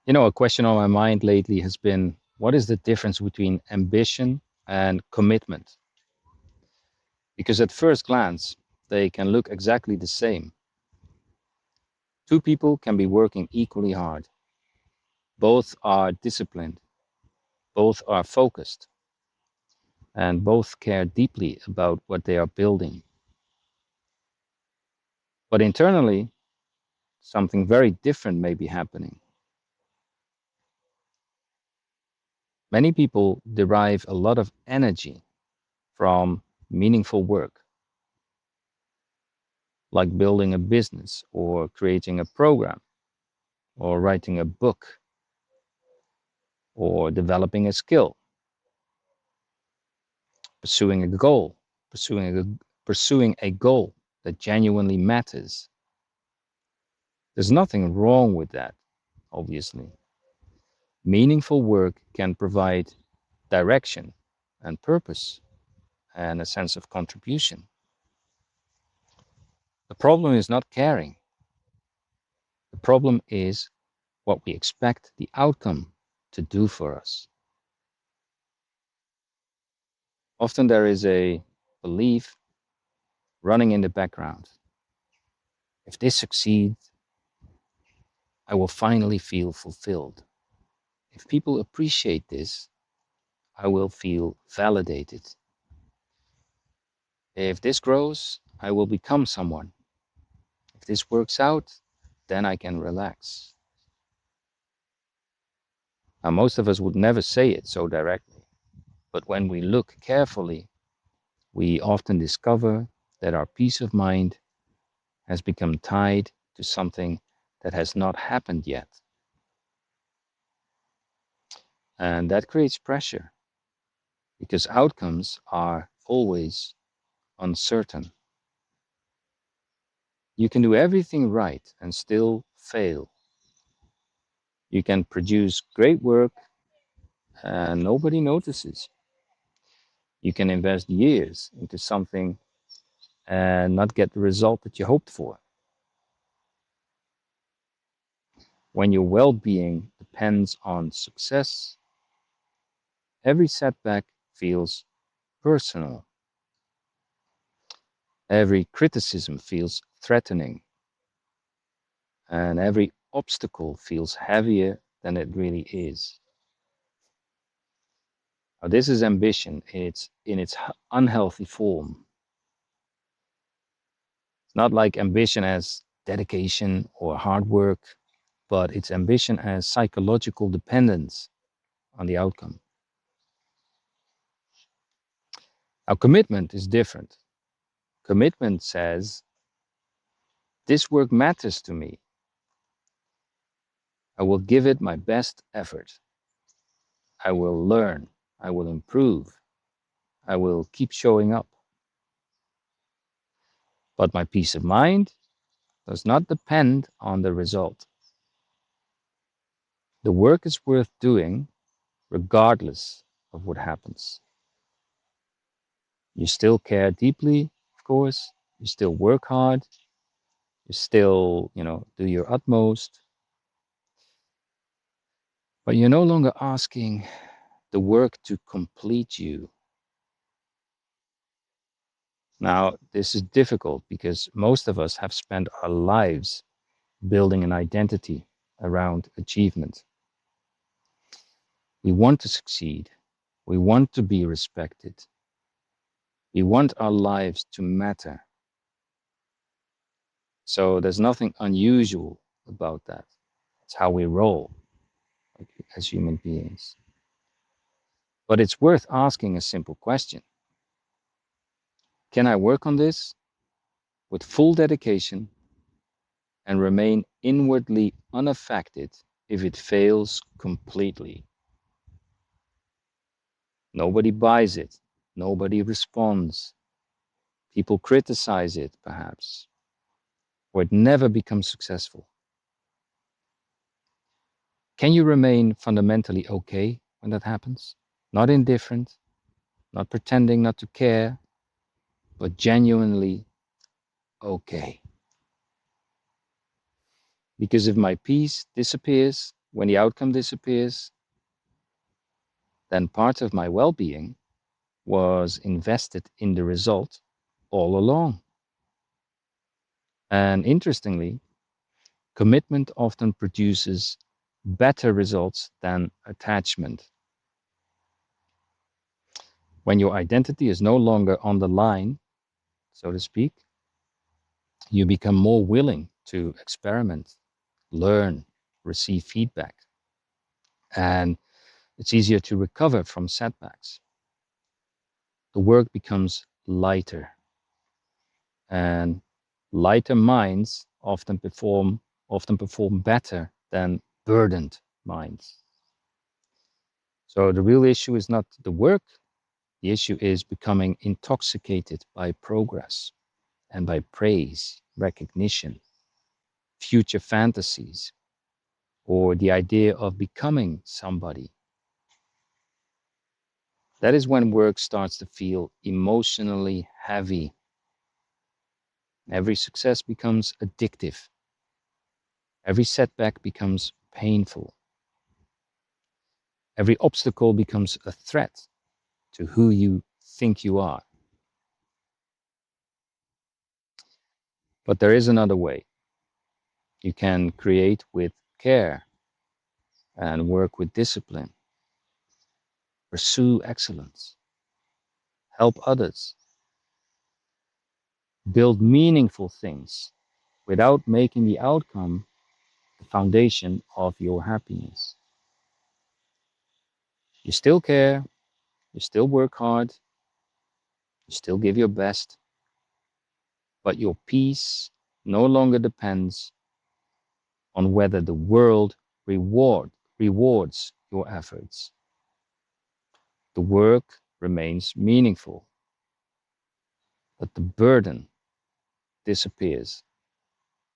A question on my mind lately has been, what is the difference between ambition and commitment? Because at first glance, they can look exactly the same. Two people can be working equally hard. Both are disciplined, both are focused, and both care deeply about what they are building. But internally, something very different may be happening. Many people derive a lot of energy from meaningful work, like building a business or creating a program or writing a book or developing a skill, pursuing a goal, pursuing a goal that genuinely matters. There's nothing wrong with that, obviously. Meaningful work can provide direction and purpose and a sense of contribution. The problem is not caring. The problem is what we expect the outcome to do for us. Often there is a belief running in the background. If this succeeds, I will finally feel fulfilled. If people appreciate this, I will feel validated. If this grows, I will become someone. If this works out, then I can relax. Now, most of us would never say it so directly, but when we look carefully, we often discover that our peace of mind has become tied to something that has not happened yet. And that creates pressure because outcomes are always uncertain. You can do everything right and still fail. You can produce great work and nobody notices. You can invest years into something and not get the result that you hoped for. When your well being depends on success, every setback feels personal. Every criticism feels threatening, and every obstacle feels heavier than it really is. Now, this is ambition in its unhealthy form. It's not like ambition as dedication or hard work, but it's ambition as psychological dependence on the outcome. Now, commitment is different. Commitment says, this work matters to me. I will give it my best effort. I will learn. I will improve. I will keep showing up. But my peace of mind does not depend on the result. The work is worth doing regardless of what happens. You still care deeply, of course. You still work hard. You still, do your utmost. But you're no longer asking the work to complete you. Now, this is difficult because most of us have spent our lives building an identity around achievement. We want to succeed. We want to be respected. We want our lives to matter. So there's nothing unusual about that. It's how we roll, like, as human beings. But it's worth asking a simple question. Can I work on this with full dedication and remain inwardly unaffected if it fails completely? Nobody buys it. Nobody responds. People criticize it, perhaps, or it never becomes successful. Can you remain fundamentally okay when that happens? Not indifferent, not pretending not to care, but genuinely okay. Because if my peace disappears, when the outcome disappears, then part of my well being was invested in the result all along. And interestingly, commitment often produces better results than attachment. When your identity is no longer on the line, so to speak, you become more willing to experiment, learn, receive feedback, and it's easier to recover from setbacks. The work becomes lighter, and lighter minds often perform better than burdened minds. So the real issue is not the work, the issue is becoming intoxicated by progress and by praise, recognition, future fantasies, or the idea of becoming somebody. That is when work starts to feel emotionally heavy. Every success becomes addictive. Every setback becomes painful. Every obstacle becomes a threat to who you think you are. But there is another way. You can create with care and work with discipline, pursue excellence, help others, build meaningful things without making the outcome the foundation of your happiness. You still care, you still work hard, you still give your best, but your peace no longer depends on whether the world rewards your efforts. The work remains meaningful, but the burden disappears.